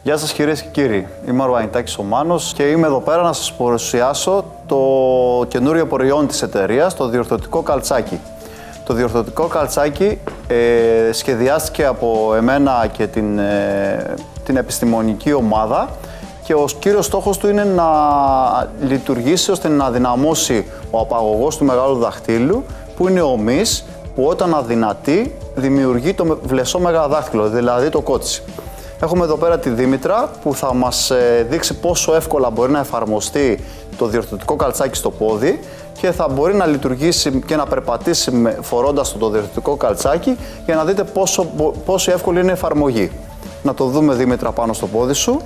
Γεια σας κυρίες και κύριοι, είμαι ο Αρβανιτάκης ο Μάνος και είμαι εδώ πέρα να σας παρουσιάσω το καινούριο προϊόν της εταιρείας, το διορθωτικό καλτσάκι. Το διορθωτικό καλτσάκι σχεδιάστηκε από εμένα και την επιστημονική ομάδα και ο κύριος στόχος του είναι να λειτουργήσει ώστε να δυναμώσει ο απαγωγός του μεγάλου δαχτύλου, που είναι ομής, που όταν αδυνατεί δημιουργεί το βλεσσό μεγαδάχτυλο, δηλαδή το κότσι. Έχουμε εδώ πέρα τη Δήμητρα που θα μας δείξει πόσο εύκολα μπορεί να εφαρμοστεί το διορθωτικό καλτσάκι στο πόδι και θα μπορεί να λειτουργήσει και να περπατήσει φορώντας το διορθωτικό καλτσάκι για να δείτε πόσο εύκολη είναι η εφαρμογή. Να το δούμε, Δήμητρα, πάνω στο πόδι σου.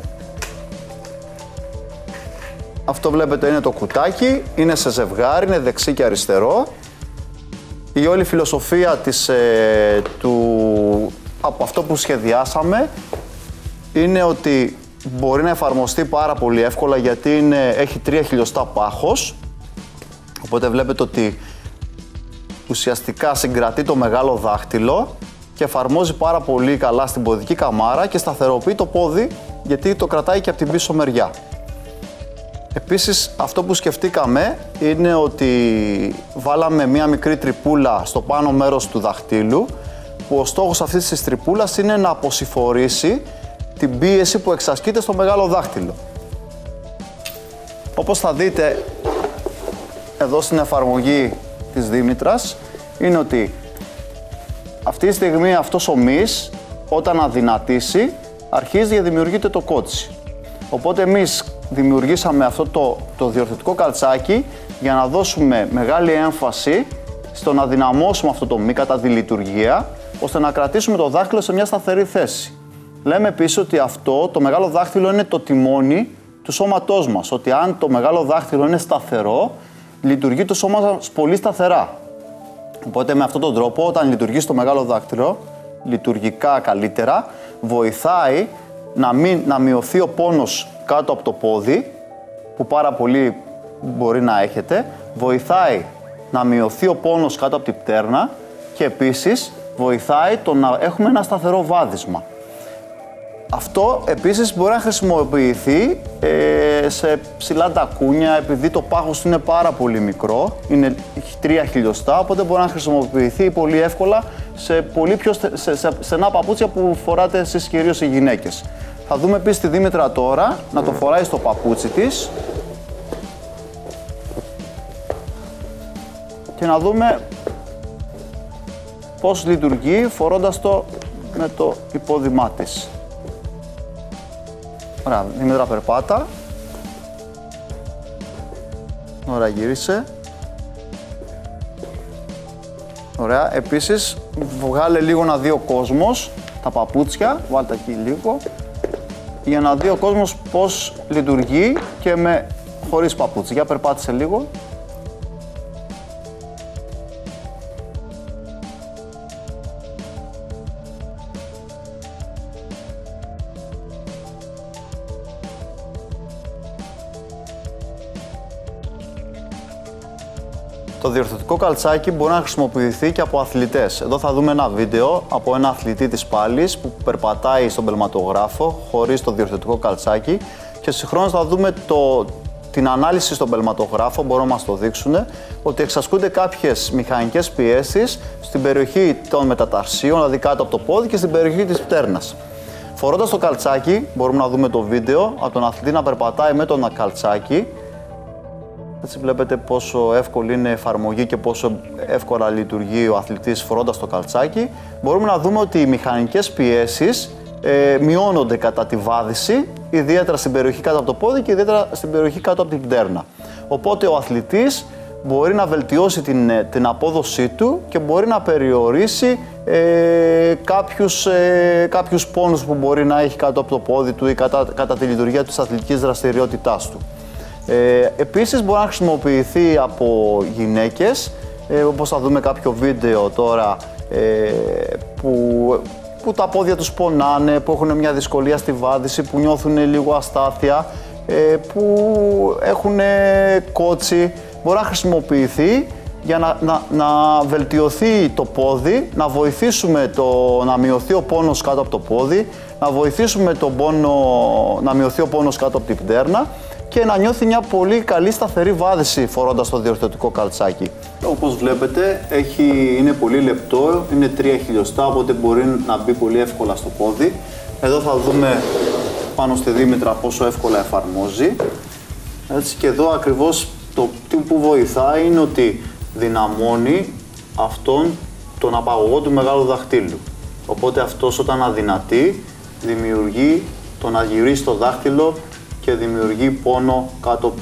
Αυτό βλέπετε είναι το κουτάκι, είναι σε ζευγάρι, είναι δεξί και αριστερό. Η όλη φιλοσοφία από αυτό που σχεδιάσαμε είναι ότι μπορεί να εφαρμοστεί πάρα πολύ εύκολα γιατί έχει 3 χιλιοστά πάχος. Οπότε βλέπετε ότι ουσιαστικά συγκρατεί το μεγάλο δάχτυλο και εφαρμόζει πάρα πολύ καλά στην ποδική καμάρα και σταθεροποιεί το πόδι γιατί το κρατάει και από την πίσω μεριά. Επίσης, αυτό που σκεφτήκαμε είναι ότι βάλαμε μία μικρή τρυπούλα στο πάνω μέρος του δαχτύλου, που ο στόχος αυτής της τρυπούλας είναι να αποσυφορήσει την πίεση που εξασκείται στο μεγάλο δάχτυλο. Όπως θα δείτε εδώ στην εφαρμογή της Δήμητρας, είναι ότι αυτή τη στιγμή αυτός ο μυς, όταν αδυνατήσει, αρχίζει και δημιουργείται το κότσι. Οπότε εμείς δημιουργήσαμε αυτό το διορθωτικό καλτσάκι για να δώσουμε μεγάλη έμφαση στο να δυναμώσουμε αυτό το μυ κατά τη λειτουργία, ώστε να κρατήσουμε το δάχτυλο σε μια σταθερή θέση. Λέμε επίσης ότι αυτό το μεγάλο δάχτυλο είναι το τιμόνι του σώματός μας, ότι αν το μεγάλο δάχτυλο είναι σταθερό, λειτουργεί το σώμα μας πολύ σταθερά. Οπότε με αυτόν τον τρόπο, όταν λειτουργήσει το μεγάλο δάχτυλο, λειτουργικά καλύτερα, βοηθάει να μειωθεί ο πόνος κάτω από το πόδι, που πάρα πολύ μπορεί να έχετε, βοηθάει να μειωθεί ο πόνος κάτω από την πτέρνα και επίσης βοηθάει το να έχουμε ένα σταθερό βάδισμα. Αυτό επίσης μπορεί να χρησιμοποιηθεί σε ψηλά τακούνια, επειδή το πάχος είναι πάρα πολύ μικρό, έχει 3 χιλιοστά, οπότε μπορεί να χρησιμοποιηθεί πολύ εύκολα σε πολύ πιο στενά παπούτσια που φοράτε εσείς κυρίως οι γυναίκες. Θα δούμε επίσης τη Δήμητρα τώρα να το φοράει στο παπούτσι της και να δούμε πώς λειτουργεί φορώντας το με το υπόδημά της. Ωραία, Δήμητρα, περπάτα. Ωραία, γύρισε. Ωραία, επίσης βγάλε λίγο να δει ο κόσμος τα παπούτσια, βάλτε εκεί λίγο, για να δει ο κόσμος πώς λειτουργεί και χωρίς παπούτσι. Για περπάτησε λίγο. Το διορθωτικό καλτσάκι μπορεί να χρησιμοποιηθεί και από αθλητές. Εδώ θα δούμε ένα βίντεο από ένα αθλητή της πάλης που περπατάει στον πελματογράφο χωρίς το διορθωτικό καλτσάκι και συγχρόνως θα δούμε την ανάλυση στον πελματογράφο, μπορούν να μας το δείξουν, ότι εξασκούνται κάποιες μηχανικές πιέσεις στην περιοχή των μεταταρσίων, δηλαδή κάτω από το πόδι και στην περιοχή της πτέρνας. Φορώντας το καλτσάκι, μπορούμε να δούμε το βίντεο από τον αθλητή να περπατάει με το καλτσάκι. Έτσι βλέπετε πόσο εύκολη είναι η εφαρμογή και πόσο εύκολα λειτουργεί ο αθλητής φορώντας το καλτσάκι. Μπορούμε να δούμε ότι οι μηχανικές πιέσεις μειώνονται κατά τη βάδιση, ιδιαίτερα στην περιοχή κάτω από το πόδι και ιδιαίτερα στην περιοχή κάτω από την πτέρνα. Οπότε ο αθλητής μπορεί να βελτιώσει την απόδοσή του και μπορεί να περιορίσει κάποιους πόνους που μπορεί να έχει κάτω από το πόδι του ή κατά τη λειτουργία της αθλητικής δραστηριότητάς του. Επίσης μπορεί να χρησιμοποιηθεί από γυναίκες, όπως θα δούμε κάποιο βίντεο τώρα, που τα πόδια τους πονάνε, που έχουν μια δυσκολία στη βάδιση, που νιώθουν λίγο αστάθεια, που έχουν κότσι. Μπορεί να χρησιμοποιηθεί για να βελτιωθεί το πόδι, να βοηθήσουμε να μειωθεί ο πόνος κάτω από το πόδι, να βοηθήσουμε τον πόνο, να μειωθεί ο πόνος κάτω από την πτέρνα και να νιώθει μια πολύ καλή σταθερή βάδιση φορώντας το διορθωτικό καλτσάκι. Όπως βλέπετε είναι πολύ λεπτό, είναι 3 χιλιοστά, οπότε μπορεί να μπει πολύ εύκολα στο πόδι. Εδώ θα δούμε πάνω στη Δήμητρα πόσο εύκολα εφαρμόζει. Έτσι, και εδώ ακριβώς το που βοηθάει είναι ότι δυναμώνει τον απαγωγό του μεγάλου δαχτύλου. Οπότε αυτός όταν αδυνατεί δημιουργεί το να γυρίσει το δάχτυλο και δημιουργεί πόνο κάτω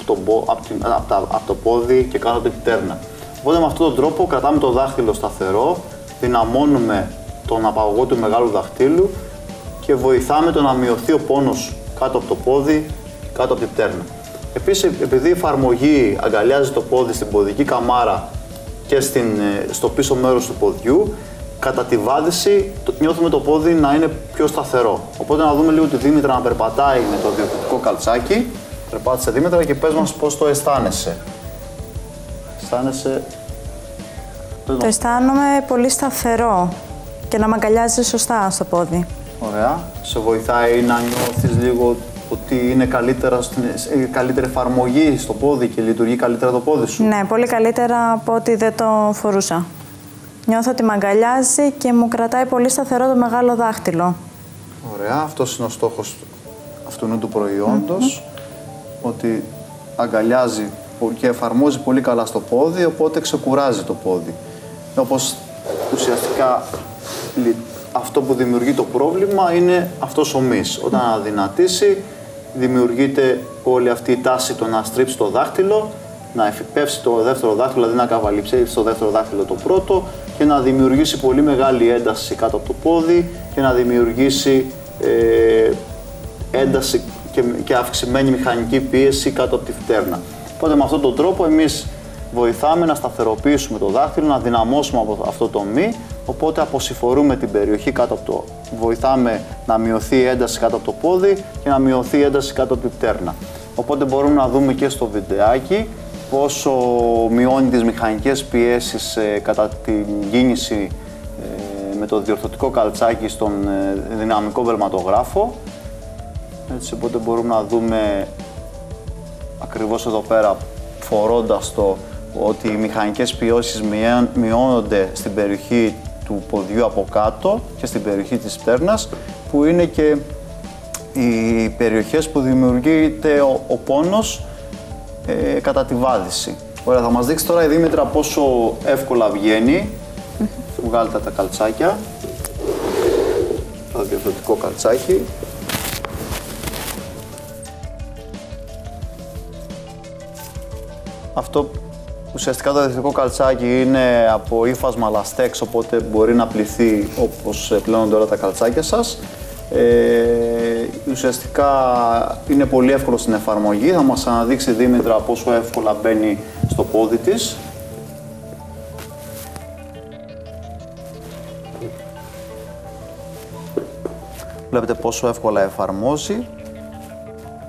από το πόδι και κάτω από την πτέρνα. Οπότε με αυτόν τον τρόπο κρατάμε το δάχτυλο σταθερό, δυναμώνουμε τον απαγωγό του μεγάλου δαχτύλου και βοηθάμε το να μειωθεί ο πόνος κάτω από το πόδι, κάτω από την πτέρνα. Επίσης, επειδή η εφαρμογή αγκαλιάζει το πόδι στην ποδική καμάρα και στο πίσω μέρος του ποδιού, κατά τη βάδιση νιώθουμε το πόδι να είναι πιο σταθερό. Οπότε να δούμε λίγο τη Δήμητρα να περπατάει με το διορθωτικό καλτσάκι. Περπάτησε Δήμητρα και πες μας πώς το αισθάνεσαι. Το αισθάνομαι πολύ σταθερό και να μ' αγκαλιάζει σωστά στο πόδι. Ωραία. Σε βοηθάει να νιώθεις λίγο ότι είναι καλύτερη εφαρμογή στο πόδι και λειτουργεί καλύτερα το πόδι σου. Ναι, πολύ καλύτερα από ότι δεν το φορούσα. Νιώθω ότι μ' αγκαλιάζει και μου κρατάει πολύ σταθερό το μεγάλο δάχτυλο. Ωραία. Αυτός είναι ο στόχος αυτού του προϊόντος, ότι αγκαλιάζει και εφαρμόζει πολύ καλά στο πόδι, οπότε ξεκουράζει το πόδι. Όπως ουσιαστικά αυτό που δημιουργεί το πρόβλημα είναι αυτός ο μυς. Όταν αδυνατήσει, δημιουργείται όλη αυτή η τάση το να στρίψει το δάχτυλο, να εφυπεύσει το δεύτερο δάχτυλο, δηλαδή να καβαλιψεύσει το δεύτερο δάχτυλο το πρώτο και να δημιουργήσει πολύ μεγάλη ένταση κάτω από το πόδι και να δημιουργήσει ένταση και αυξημένη μηχανική πίεση κάτω από τη φτέρνα. Οπότε με αυτόν τον τρόπο εμείς βοηθάμε να σταθεροποιήσουμε το δάχτυλο, να δυναμώσουμε από αυτό το μη, οπότε αποσυφορούμε την περιοχή κάτω από το... Βοηθάμε να μειωθεί η ένταση κάτω από το πόδι και να μειωθεί η ένταση κάτω από την πτέρνα. Οπότε μπορούμε να δούμε και στο βιντεάκι πόσο μειώνει τις μηχανικές πιέσεις κατά την κίνηση με το διορθωτικό καλτσάκι στον δυναμικό βελματογράφο. Έτσι, οπότε μπορούμε να δούμε ακριβώς εδώ πέρα, φορώντας το, ότι οι μηχανικές πιέσεις μειώνονται στην περιοχή του ποδιού από κάτω και στην περιοχή της πτέρνας, που είναι και οι περιοχές που δημιουργείται ο πόνος κατά τη βάδιση. Ωραία, θα μας δείξει τώρα η Δήμητρα πόσο εύκολα βγαίνει. Βγάλτε τα καλτσάκια, το διορθωτικό καλτσάκι. Αυτό ουσιαστικά το διορθωτικό καλτσάκι είναι από ύφασμα λαστέξ, οπότε μπορεί να πλυθεί όπως πλένονται όλα τα καλτσάκια σας. Ουσιαστικά είναι πολύ εύκολο στην εφαρμογή. Θα μας αναδείξει η Δήμητρα πόσο εύκολα μπαίνει στο πόδι της. Βλέπετε πόσο εύκολα εφαρμόζει.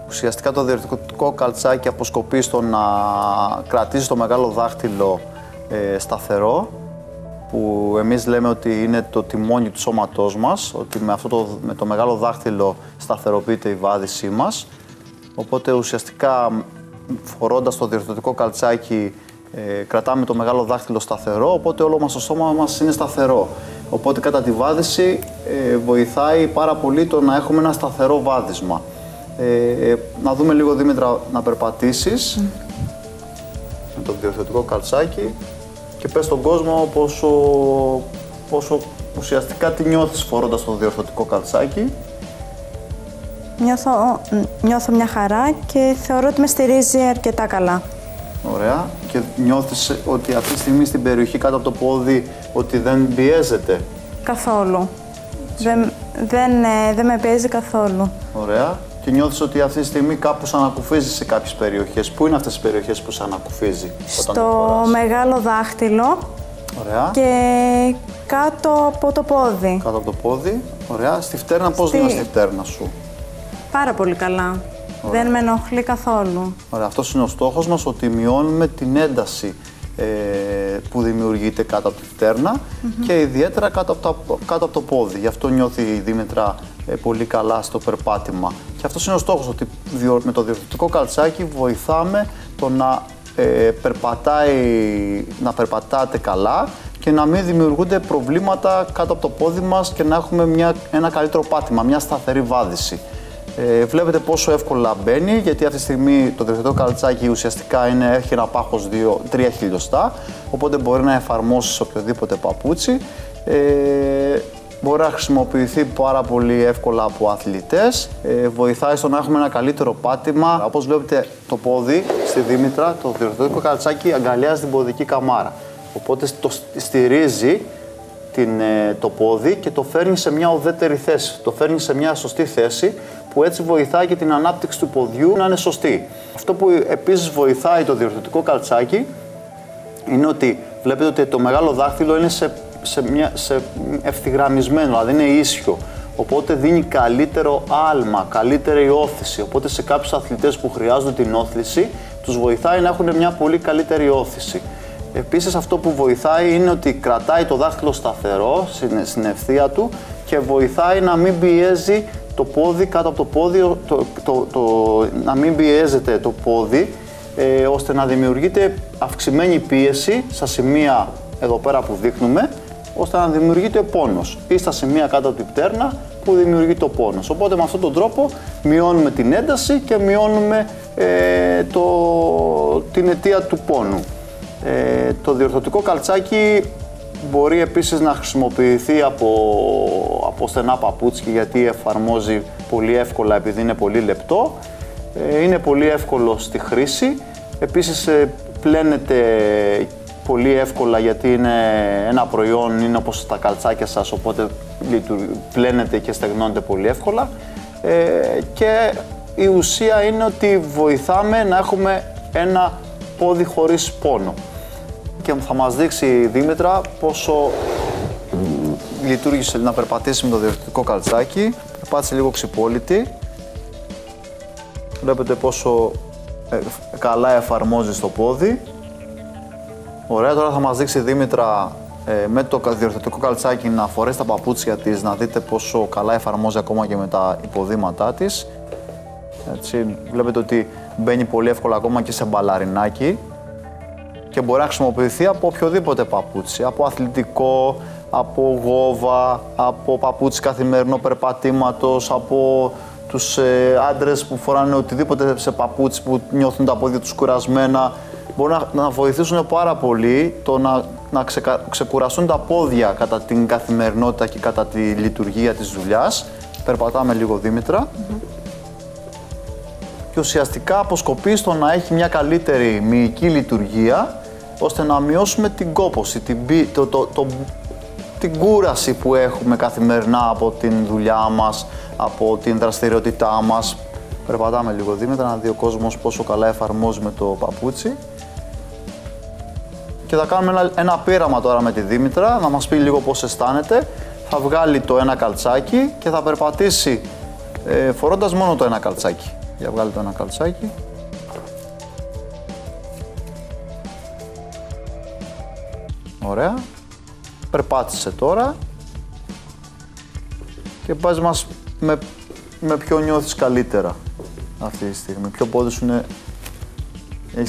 Ουσιαστικά το διορθωτικό καλτσάκι αποσκοπεί στο να κρατήσει το μεγάλο δάχτυλο σταθερό, που εμείς λέμε ότι είναι το τιμόνι του σώματός μας, ότι με το μεγάλο δάχτυλο σταθεροποιείται η βάδισή μας. Οπότε ουσιαστικά φορώντας το διορθωτικό καλτσάκι κρατάμε το μεγάλο δάχτυλο σταθερό, οπότε όλο μας το σώμα μας είναι σταθερό. Οπότε κατά τη βάδιση βοηθάει πάρα πολύ το να έχουμε ένα σταθερό βάδισμα. Να δούμε λίγο, Δήμητρα, να περπατήσεις με το διορθωτικό καλτσάκι και πες στον κόσμο πόσο ουσιαστικά τι νιώθεις φορώντας το διορθωτικό καλτσάκι. Νιώθω μια χαρά και θεωρώ ότι με στηρίζει αρκετά καλά. Ωραία. Και νιώθεις ότι αυτή τη στιγμή στην περιοχή κάτω από το πόδι ότι δεν πιέζεται? Καθόλου. Δεν με πιέζει καθόλου. Ωραία. Και νιώθεις ότι αυτή τη στιγμή κάπου σε ανακουφίζει σε κάποιες περιοχές. Πού είναι αυτές οι περιοχές που σε ανακουφίζει? Στο μεγάλο δάχτυλο. Ωραία. Και κάτω από το πόδι. Κάτω από το πόδι. Ωραία. Στη φτέρνα, πώς νιώθεις τη φτέρνα σου? Πάρα πολύ καλά. Ωραία. Δεν με ενοχλεί καθόλου. Ωραία. Αυτός είναι ο στόχος μας, ότι μειώνουμε την ένταση που δημιουργείται κάτω από τη πτέρνα και ιδιαίτερα κάτω από το πόδι. Γι' αυτό νιώθει η Δήμητρα πολύ καλά στο περπάτημα. Και αυτός είναι ο στόχος, ότι με το διορθωτικό καλτσάκι βοηθάμε το να περπατάτε καλά και να μην δημιουργούνται προβλήματα κάτω από το πόδι μας και να έχουμε ένα καλύτερο πάτημα, μια σταθερή βάδιση. Βλέπετε πόσο εύκολα μπαίνει, γιατί αυτή τη στιγμή το διορθωτικό καλτσάκι ουσιαστικά έχει ένα πάχος 3 χιλιοστά, οπότε μπορεί να εφαρμόσει σε οποιοδήποτε παπούτσι. Μπορεί να χρησιμοποιηθεί πάρα πολύ εύκολα από αθλητές. Βοηθάει στο να έχουμε ένα καλύτερο πάτημα. Όπως βλέπετε, το πόδι στη Δήμητρα, το διορθωτικό καλτσάκι αγκαλιάζει την ποδική καμάρα. Οπότε το στηρίζει το πόδι και το φέρνει σε μια ουδέτερη θέση. Το φέρνει σε μια σωστή θέση, που έτσι βοηθάει και την ανάπτυξη του ποδιού να είναι σωστή. Αυτό που επίσης βοηθάει το διορθωτικό καλτσάκι είναι ότι βλέπετε ότι το μεγάλο δάχτυλο είναι σε ευθυγραμμισμένο, δηλαδή είναι ίσιο. Οπότε δίνει καλύτερο άλμα, καλύτερη όθηση. Οπότε σε κάποιους αθλητές που χρειάζονται την όθηση, τους βοηθάει να έχουν μια πολύ καλύτερη όθηση. Επίσης, αυτό που βοηθάει είναι ότι κρατάει το δάχτυλο σταθερό στην ευθεία του και βοηθάει να μην πιέζει το πόδι κάτω από το πόδι, να μην πιέζεται το πόδι, ώστε να δημιουργείται αυξημένη πίεση στα σημεία εδώ πέρα που δείχνουμε, ώστε να δημιουργείται πόνος, ή στα σημεία κάτω από την πτέρνα που δημιουργείται ο πόνος. Οπότε με αυτόν τον τρόπο μειώνουμε την ένταση και μειώνουμε την αιτία του πόνου. Το διορθωτικό καλτσάκι μπορεί επίσης να χρησιμοποιηθεί από στενά παπούτσια, γιατί εφαρμόζει πολύ εύκολα επειδή είναι πολύ λεπτό. Είναι πολύ εύκολο στη χρήση. Επίσης πλένεται πολύ εύκολα, γιατί είναι ένα προϊόν, είναι όπως τα καλτσάκια σας, οπότε πλένεται και στεγνώνεται πολύ εύκολα. Και η ουσία είναι ότι βοηθάμε να έχουμε ένα πόδι χωρίς πόνο. Και θα μας δείξει η Δήμητρα πόσο λειτουργήσε να περπατήσει με το διορθωτικό καλτσάκι. Περπάτησε λίγο ξυπόλυτη. Βλέπετε πόσο καλά εφαρμόζει στο πόδι. Ωραία, τώρα θα μας δείξει η Δήμητρα με το διορθωτικό καλτσάκι να φορέσει τα παπούτσια της, να δείτε πόσο καλά εφαρμόζει ακόμα και με τα υποδήματά της. Έτσι, βλέπετε ότι μπαίνει πολύ εύκολα ακόμα και σε μπαλαρινάκι και μπορεί να χρησιμοποιηθεί από οποιοδήποτε παπούτσι, από αθλητικό, από γόβα, από παπούτσι καθημερινό περπατήματος, από τους άντρες που φοράνε οτιδήποτε σε παπούτσι που νιώθουν τα πόδια τους κουρασμένα. Μπορεί να βοηθήσουν πάρα πολύ το να ξεκουραστούν τα πόδια κατά την καθημερινότητα και κατά τη λειτουργία της δουλειάς. Περπατάμε λίγο, Δήμητρα. Και ουσιαστικά αποσκοπεί στο να έχει μια καλύτερη μυϊκή λειτουργία, ώστε να μειώσουμε την κόπωση, την κούραση που έχουμε καθημερινά από την δουλειά μας, από την δραστηριότητά μας. Περπατάμε λίγο, Δήμητρα, να δει ο κόσμος πόσο καλά εφαρμόζουμε το παπούτσι. Και θα κάνουμε ένα πείραμα τώρα με τη Δήμητρα, να μας πει λίγο πώς αισθάνεται. Θα βγάλει το ένα καλτσάκι και θα περπατήσει φορώντας μόνο το ένα καλτσάκι. Για βγάλει το ένα καλτσάκι. Ωραία. Περπάτησε τώρα. Και πας μας με ποιο νιώθεις καλύτερα αυτή τη στιγμή. Ποιο πόδι σου είναι...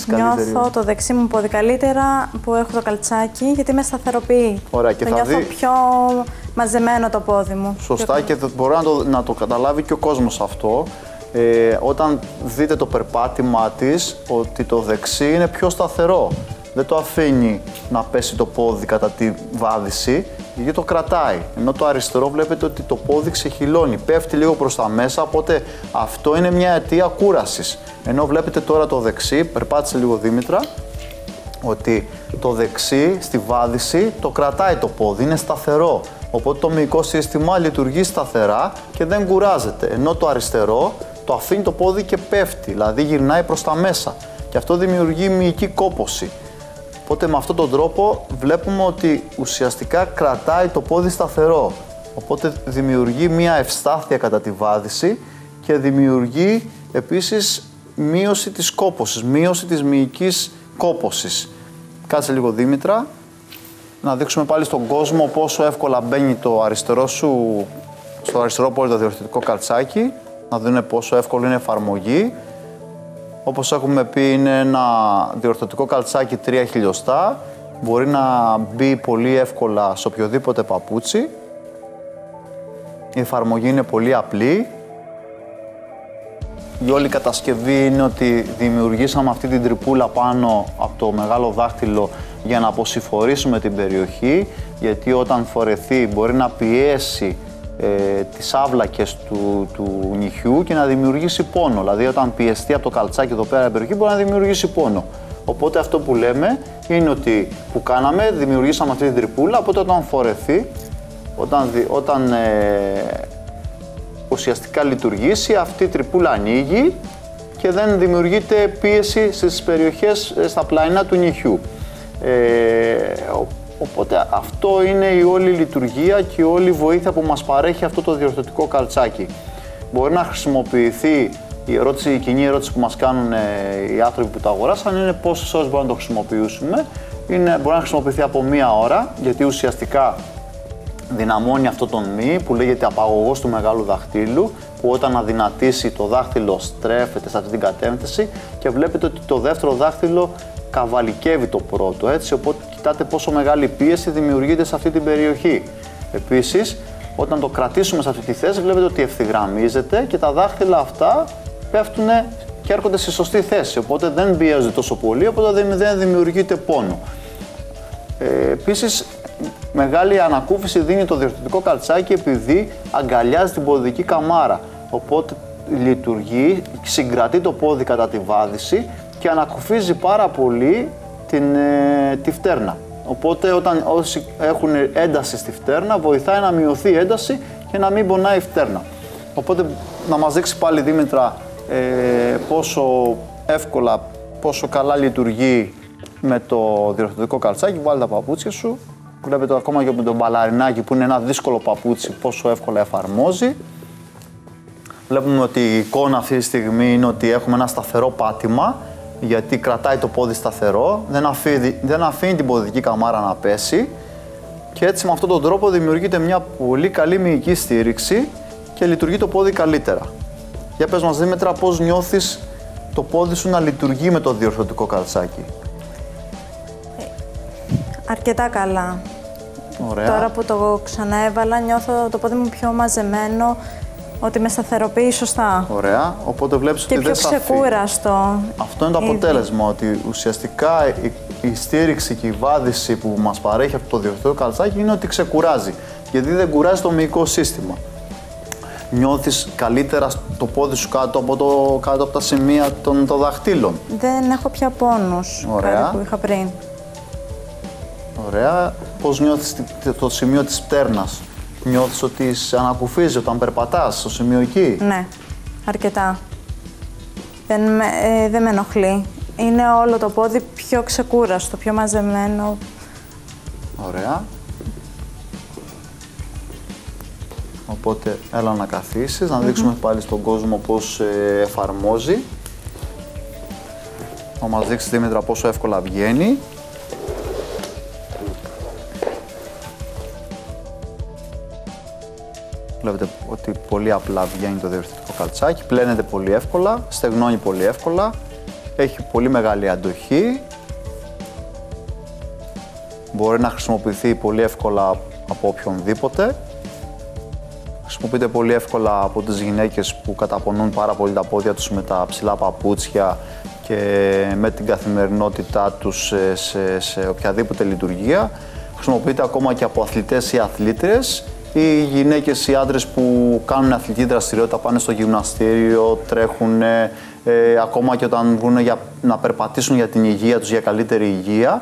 Νιώθω το δεξί μου πόδι καλύτερα που έχω το καλτσάκι, γιατί με σταθεροποιεί. Ωραία, και το νιώθω πιο μαζεμένο το πόδι μου. Σωστά, και μπορεί να το καταλάβει και ο κόσμος αυτό. Όταν δείτε το περπάτημά της, ότι το δεξί είναι πιο σταθερό. Δεν το αφήνει να πέσει το πόδι κατά τη βάδιση, γιατί το κρατάει. Ενώ το αριστερό βλέπετε ότι το πόδι ξεχυλώνει, πέφτει λίγο προς τα μέσα, οπότε αυτό είναι μια αιτία κούρασης. Ενώ βλέπετε τώρα το δεξί, περπάτησε λίγο, Δήμητρα, ότι το δεξί στη βάδιση το κρατάει το πόδι, είναι σταθερό. Οπότε το μυϊκό σύστημα λειτουργεί σταθερά και δεν κουράζεται. Ενώ το αριστερό το αφήνει το πόδι και πέφτει, δηλαδή γυρνάει προς τα μέσα. Και αυτό δημιουργεί μυϊκή κόπωση. Οπότε με αυτόν τον τρόπο βλέπουμε ότι ουσιαστικά κρατάει το πόδι σταθερό. Οπότε δημιουργεί μια ευστάθεια κατά τη βάδιση και δημιουργεί επίσης μείωση της κόπωσης, μείωση της μυϊκής κόπωσης. Κάτσε λίγο Δήμητρα, να δείξουμε πάλι στον κόσμο πόσο εύκολα μπαίνει το αριστερό σου, στο αριστερό πόδι το διορθωτικό καλτσάκι, να δούμε πόσο εύκολο είναι εφαρμογή. Όπως έχουμε πει, είναι ένα διορθωτικό καλτσάκι 3 χιλιοστά, μπορεί να μπει πολύ εύκολα σε οποιοδήποτε παπούτσι. Η εφαρμογή είναι πολύ απλή. Η όλη κατασκευή είναι ότι δημιουργήσαμε αυτή την τρυπούλα πάνω από το μεγάλο δάχτυλο για να αποσυφορήσουμε την περιοχή, γιατί όταν φορεθεί μπορεί να πιέσει τις άβλακες του νυχιού και να δημιουργήσει πόνο. Δηλαδή όταν πιεστεί από το καλτσάκι εδώ πέρα η περιοχή μπορεί να δημιουργήσει πόνο. Οπότε αυτό που λέμε είναι ότι που κάναμε, δημιουργήσαμε αυτή την τρυπούλα, οπότε όταν φορεθεί, όταν ουσιαστικά λειτουργήσει, αυτή η τρυπούλα ανοίγει και δεν δημιουργείται πίεση στις περιοχές, στα πλαϊνά του νυχιού. Οπότε αυτό είναι η όλη λειτουργία και η όλη βοήθεια που μας παρέχει αυτό το διορθωτικό καλτσάκι. Μπορεί να χρησιμοποιηθεί, η κοινή ερώτηση που μας κάνουν οι άνθρωποι που το αγοράσαν είναι πόσες ώρες μπορούμε να το χρησιμοποιήσουμε. Μπορεί να χρησιμοποιηθεί από 1 ώρα, γιατί ουσιαστικά δυναμώνει αυτό τον μη που λέγεται απαγωγός του μεγάλου δαχτύλου, που όταν αδυνατήσει το δάχτυλο στρέφεται σε αυτή την κατεύθυνση και βλέπετε ότι το δεύτερο δάχτυλο καβαλικεύει το πρώτο, έτσι, οπότε κοιτάτε πόσο μεγάλη πίεση δημιουργείται σε αυτή την περιοχή. Επίσης, όταν το κρατήσουμε σε αυτή τη θέση, βλέπετε ότι ευθυγραμμίζεται και τα δάχτυλα αυτά πέφτουν και έρχονται στη σωστή θέση, οπότε δεν πιέζονται τόσο πολύ, οπότε δεν δημιουργείται πόνο. Επίσης, μεγάλη ανακούφιση δίνει το διορθωτικό καλτσάκι επειδή αγκαλιάζει την ποδική καμάρα, οπότε λειτουργεί, συγκρατεί το πόδι κατά τη βάδιση και ανακουφίζει πάρα πολύ τη φτέρνα. Οπότε όσοι έχουν ένταση στη φτέρνα, βοηθάει να μειωθεί η ένταση και να μην πονάει η φτέρνα. Οπότε να μας δείξει πάλι Δήμητρα πόσο εύκολα, πόσο καλά λειτουργεί με το διορθωτικό καλτσάκι. Βάλει τα παπούτσια σου. Βλέπετε ακόμα και με το μπαλαρινάκι που είναι ένα δύσκολο παπούτσι πόσο εύκολα εφαρμόζει. Βλέπουμε ότι η εικόνα αυτή τη στιγμή είναι ότι έχουμε ένα σταθερό πάτημα, γιατί κρατάει το πόδι σταθερό, δεν αφήνει την ποδική καμάρα να πέσει και έτσι με αυτόν τον τρόπο δημιουργείται μια πολύ καλή μυϊκή στήριξη και λειτουργεί το πόδι καλύτερα. Για πες μας Δήμητρα, πώς νιώθεις το πόδι σου να λειτουργεί με το διορθωτικό καλτσάκι? Αρκετά καλά. Ωραία. Τώρα που το ξαναέβαλα νιώθω το πόδι μου πιο μαζεμένο, ότι με σταθεροποιεί σωστά. Ωραία, οπότε βλέπεις και ότι δεν θα πιο ξεκούραστο. Αυτό είναι το αποτέλεσμα, ότι ουσιαστικά η στήριξη και η βάδιση που μας παρέχει αυτό το διορθωτικό καλτσάκι είναι ότι ξεκουράζει, γιατί δεν κουράζει το μυϊκό σύστημα. Νιώθεις καλύτερα το πόδι σου κάτω από τα σημεία των δαχτύλων. Δεν έχω πια πόνους, κάτι που είχα πριν. Ωραία. Πώς νιώθεις το σημείο της πτέρνας? Νιώθεις ότι σε ανακουφίζει όταν περπατάς στο σημείο εκεί? Ναι, αρκετά. Δεν με ενοχλεί. Είναι όλο το πόδι πιο ξεκούραστο, πιο μαζεμένο. Ωραία. Οπότε έλα να καθίσεις, να δείξουμε πάλι στον κόσμο πώς εφαρμόζει. Να μας δείξει Δήμητρα πόσο εύκολα βγαίνει. Βλέπετε ότι πολύ απλά βγαίνει το διορθωτικό καλτσάκι, πλένεται πολύ εύκολα, στεγνώνει πολύ εύκολα, έχει πολύ μεγάλη αντοχή, μπορεί να χρησιμοποιηθεί πολύ εύκολα από οποιονδήποτε. Χρησιμοποιείται πολύ εύκολα από τις γυναίκες που καταπονούν πάρα πολύ τα πόδια τους με τα ψηλά παπούτσια και με την καθημερινότητά τους σε οποιαδήποτε λειτουργία. Χρησιμοποιείται ακόμα και από αθλητές ή αθλήτριες, ή γυναίκες ή άντρες που κάνουν αθλητική δραστηριότητα, πάνε στο γυμναστήριο, τρέχουν, ακόμα και όταν βγουν να περπατήσουν για την υγεία τους, για καλύτερη υγεία.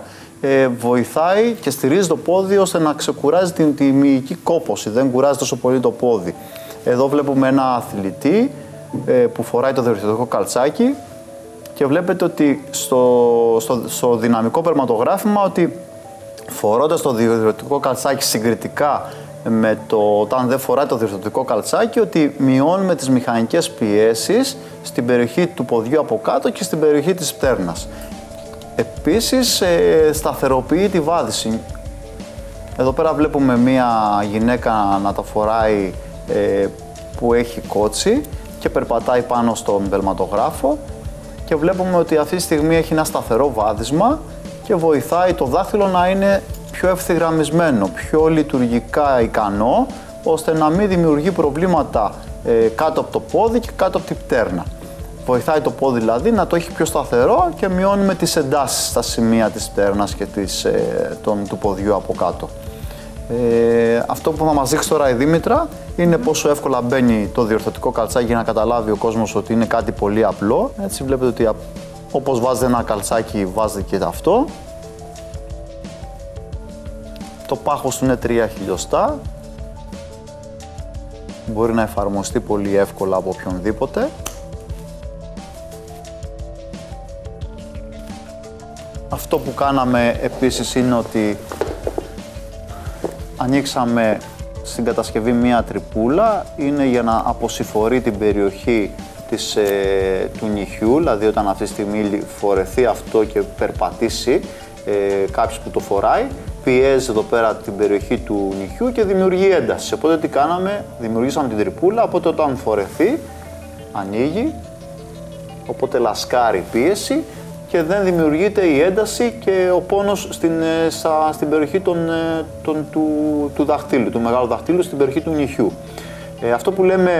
Βοηθάει και στηρίζει το πόδι ώστε να ξεκουράζει τη μυϊκή κόπωση, δεν κουράζει τόσο πολύ το πόδι. Εδώ βλέπουμε ένα αθλητή που φοράει το διορθωτικό καλτσάκι και βλέπετε ότι στο δυναμικό περματογράφημα ότι φορώντας το διορθωτικό καλτσάκι συγκριτικά με όταν δεν φοράει το διορθωτικό καλτσάκι, ότι μειώνουμε τις μηχανικές πιέσεις στην περιοχή του ποδιού από κάτω και στην περιοχή της πτέρνας. Επίσης, σταθεροποιεί τη βάδιση. Εδώ πέρα βλέπουμε μία γυναίκα να τα φοράει που έχει κότσι και περπατάει πάνω στον βελματογράφο και βλέπουμε ότι αυτή τη στιγμή έχει ένα σταθερό βάδισμα και βοηθάει το δάχτυλο να είναι πιο ευθυγραμμισμένο, πιο λειτουργικά ικανό, ώστε να μην δημιουργεί προβλήματα κάτω από το πόδι και κάτω από την πτέρνα. Βοηθάει το πόδι δηλαδή να το έχει πιο σταθερό και μειώνουμε τις εντάσεις στα σημεία της πτέρνας και του ποδιού από κάτω. Αυτό που θα μας δείξει τώρα η Δήμητρα είναι πόσο εύκολα μπαίνει το διορθωτικό καλτσάκι για να καταλάβει ο κόσμος ότι είναι κάτι πολύ απλό. Έτσι βλέπετε ότι όπως βάζετε ένα καλτσάκι βάζετε και αυτό. Το πάχος του είναι 3 χιλιοστά. Μπορεί να εφαρμοστεί πολύ εύκολα από οποιονδήποτε. Αυτό που κάναμε επίσης είναι ότι ανοίξαμε στην κατασκευή μία τρυπούλα, είναι για να αποσυφορεί την περιοχή του νυχιού, δηλαδή όταν αυτή τη στιγμή φορεθεί αυτό και περπατήσει κάποιος που το φοράει, πιέζει εδώ πέρα την περιοχή του νυχιού και δημιουργεί ένταση. Οπότε τι κάναμε, δημιουργήσαμε την τρυπούλα, οπότε όταν φορεθεί ανοίγει, οπότε λασκάρει πίεση και δεν δημιουργείται η ένταση και ο πόνος στην περιοχή του δαχτύλου, του μεγάλου δαχτύλου, στην περιοχή του νυχιού. Αυτό που λέμε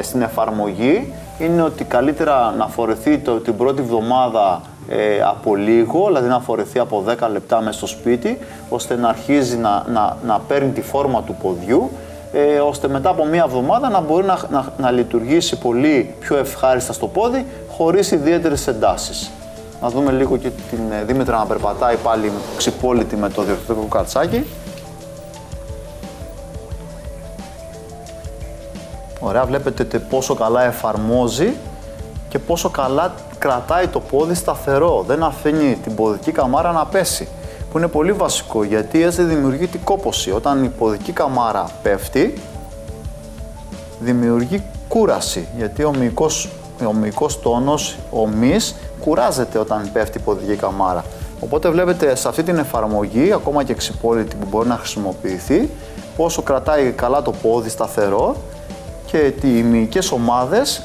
στην εφαρμογή είναι ότι καλύτερα να φορεθεί την πρώτη εβδομάδα από λίγο, δηλαδή να φορεθεί από 10 λεπτά μέσα στο σπίτι, ώστε να αρχίζει να παίρνει τη φόρμα του ποδιού, ώστε μετά από μία εβδομάδα να μπορεί να λειτουργήσει πολύ πιο ευχάριστα στο πόδι, χωρίς ιδιαίτερες εντάσεις. Να δούμε λίγο και την Δήμητρα να περπατάει πάλι ξυπόλυτη με το διορθωτικό καλτσάκι. Ωραία, βλέπετε πόσο καλά εφαρμόζει και πόσο καλά κρατάει το πόδι σταθερό. Δεν αφήνει την ποδική καμάρα να πέσει, που είναι πολύ βασικό, γιατί έτσι δημιουργεί την κόπωση. Όταν η ποδική καμάρα πέφτει, δημιουργεί κούραση, γιατί ο μυϊκός τόνος, ο μυς, κουράζεται όταν πέφτει η ποδική καμάρα. Οπότε βλέπετε σε αυτή την εφαρμογή, ακόμα και ξυπόλυτη που μπορεί να χρησιμοποιηθεί, πόσο κρατάει καλά το πόδι σταθερό και οι μυϊκές ομάδες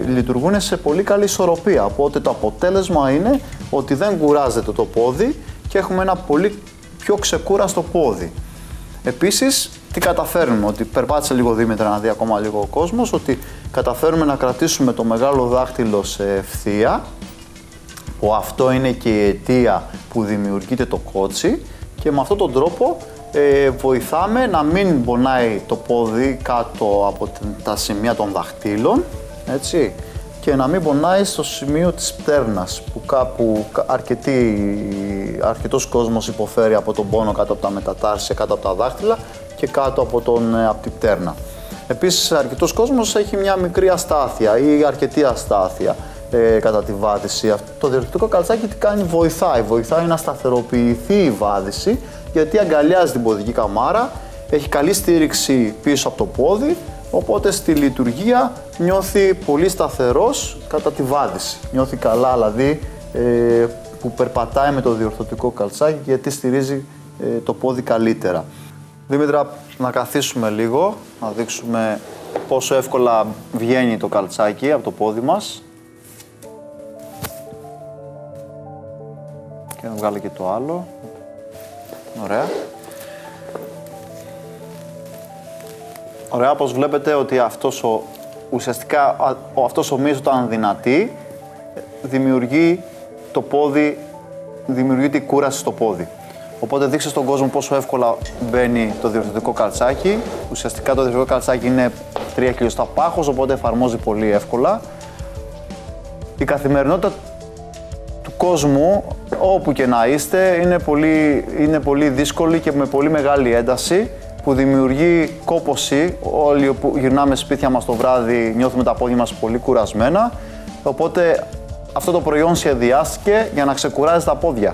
λειτουργούν σε πολύ καλή ισορροπία. Οπότε το αποτέλεσμα είναι ότι δεν κουράζεται το πόδι και έχουμε ένα πολύ πιο ξεκούραστο πόδι. Επίσης, τι καταφέρνουμε, ότι περπάτησε λίγο Δήμητρα να δει ακόμα λίγο ο κόσμος, ότι καταφέρνουμε να κρατήσουμε το μεγάλο δάχτυλο σε ευθεία, που αυτό είναι και η αιτία που δημιουργείται το κότσι, και με αυτόν τον τρόπο βοηθάμε να μην πονάει το πόδι κάτω από τα σημεία των δαχτύλων, έτσι, και να μην πονάει στο σημείο της πτέρνας, που κάπου αρκετός κόσμος υποφέρει από τον πόνο κάτω από τα μετατάρσια, κάτω από τα δάχτυλα και κάτω από την πτέρνα. Επίσης, αρκετός κόσμος έχει μια μικρή αστάθεια ή αρκετή αστάθεια κατά τη βάδιση. Το διορθωτικό καλτσάκι τι κάνει, βοηθάει να σταθεροποιηθεί η βάδιση, γιατί αγκαλιάζει την ποδική καμάρα, έχει καλή στήριξη πίσω από το πόδι, οπότε στη λειτουργία νιώθει πολύ σταθερός κατά τη βάδιση. Νιώθει καλά δηλαδή που περπατάει με το διορθωτικό καλτσάκι, γιατί στηρίζει το πόδι καλύτερα. Δήμητρα, να καθίσουμε λίγο, να δείξουμε πόσο εύκολα βγαίνει το καλτσάκι από το πόδι μας. Και να βγάλω και το άλλο. Ωραία. Ωραία, όπως βλέπετε ότι ουσιαστικά αυτός ο μυς όταν δυνατεί, δημιουργεί την κούραση στο πόδι. Οπότε δείξτε στον κόσμο πόσο εύκολα μπαίνει το διορθωτικό καλτσάκι. Ουσιαστικά το διορθωτικό καλτσάκι είναι 3 χιλιοστά πάχος, οπότε εφαρμόζει πολύ εύκολα. Η καθημερινότητα του κόσμου, όπου και να είστε, είναι πολύ δύσκολη και με πολύ μεγάλη ένταση, που δημιουργεί κόπωση. Όλοι που γυρνάμε σπίτια μας το βράδυ νιώθουμε τα πόδια μας πολύ κουρασμένα, οπότε αυτό το προϊόν σχεδιάστηκε για να ξεκουράζει τα πόδια.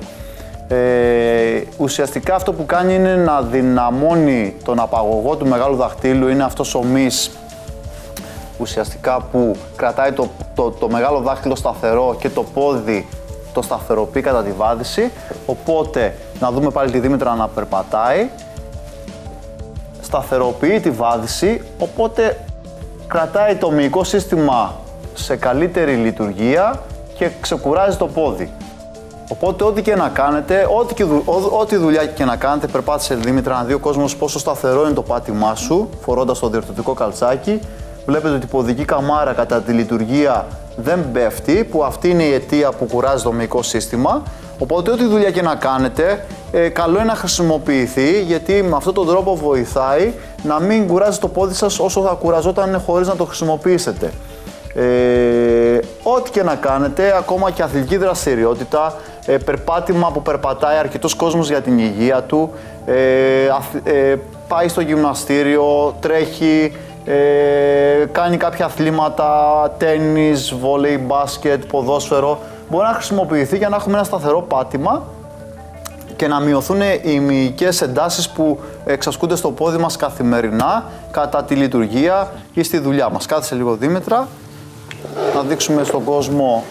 Ουσιαστικά αυτό που κάνει είναι να δυναμώνει τον απαγωγό του μεγάλου δαχτύλου, είναι αυτός ο μυς ουσιαστικά που κρατάει το μεγάλο δάχτυλο σταθερό και το πόδι το σταθεροποιεί κατά τη βάδιση. Οπότε να δούμε πάλι τη Δήμητρα να περπατάει. Σταθεροποιεί τη βάδιση, οπότε κρατάει το μυϊκό σύστημα σε καλύτερη λειτουργία και ξεκουράζει το πόδι. Οπότε ό,τι και να κάνετε, ό,τι δουλειά και να κάνετε, περπάτησε Δήμητρα να δει ο κόσμος πόσο σταθερό είναι το πάτημά σου, φορώντας το διορθωτικό καλτσάκι. Βλέπετε ότι η ποδική καμάρα κατά τη λειτουργία δεν πέφτει, που αυτή είναι η αιτία που κουράζει το μυϊκό σύστημα. Οπότε ό,τι δουλειά και να κάνετε, καλό είναι να χρησιμοποιηθεί, γιατί με αυτόν τον τρόπο βοηθάει να μην κουράζει το πόδι σας όσο θα κουραζόταν χωρίς να το χρησιμοποιήσετε. Ό,τι και να κάνετε, ακόμα και αθλητική δραστηριότητα, περπάτημα που περπατάει αρκετός κόσμος για την υγεία του, πάει στο γυμναστήριο, τρέχει, κάνει κάποια αθλήματα, τένις, βόλεϊ, μπάσκετ, ποδόσφαιρο, μπορεί να χρησιμοποιηθεί για να έχουμε ένα σταθερό πάτημα και να μειωθούν οι μυϊκές εντάσεις που εξασκούνται στο πόδι μας καθημερινά κατά τη λειτουργία ή στη δουλειά μας. Κάθισε λίγο Δήμητρα, να δείξουμε στον κόσμο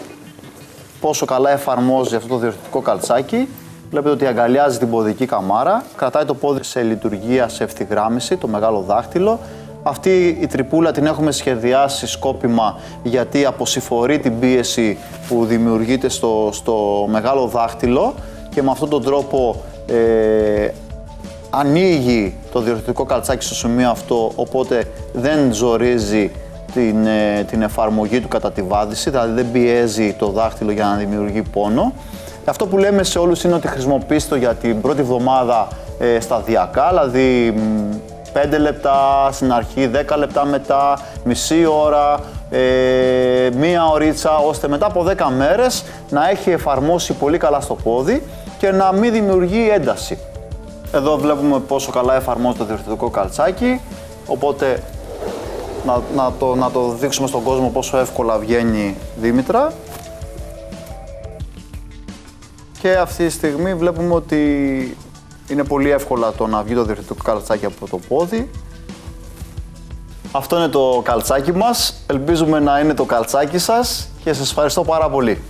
πόσο καλά εφαρμόζει αυτό το διορθωτικό καλτσάκι. Βλέπετε ότι αγκαλιάζει την ποδική καμάρα, κρατάει το πόδι σε λειτουργία, σε ευθυγράμμιση, το μεγάλο δάχτυλο. Αυτή η τρυπούλα την έχουμε σχεδιάσει σκόπιμα γιατί αποσυφορεί την πίεση που δημιουργείται στο μεγάλο δάχτυλο και με αυτόν τον τρόπο ανοίγει το διορθωτικό καλτσάκι στο σημείο αυτό, οπότε δεν ζορίζει την εφαρμογή του κατά τη βάδιση, δηλαδή δεν πιέζει το δάχτυλο για να δημιουργεί πόνο. Αυτό που λέμε σε όλους είναι ότι χρησιμοποιήστε το για την πρώτη εβδομάδα σταδιακά, δηλαδή 5 λεπτά στην αρχή, 10 λεπτά μετά, μισή ώρα, μία ωρίτσα, ώστε μετά από 10 μέρες να έχει εφαρμόσει πολύ καλά στο πόδι και να μην δημιουργεί ένταση. Εδώ βλέπουμε πόσο καλά εφαρμόζει το διορθωτικό καλτσάκι, οπότε να το δείξουμε στον κόσμο πόσο εύκολα βγαίνει Δήμητρα. Και αυτή τη στιγμή βλέπουμε ότι είναι πολύ εύκολα το να βγει το διορθωτικό καλτσάκι από το πόδι. Αυτό είναι το καλτσάκι μας. Ελπίζουμε να είναι το καλτσάκι σας και σας ευχαριστώ πάρα πολύ.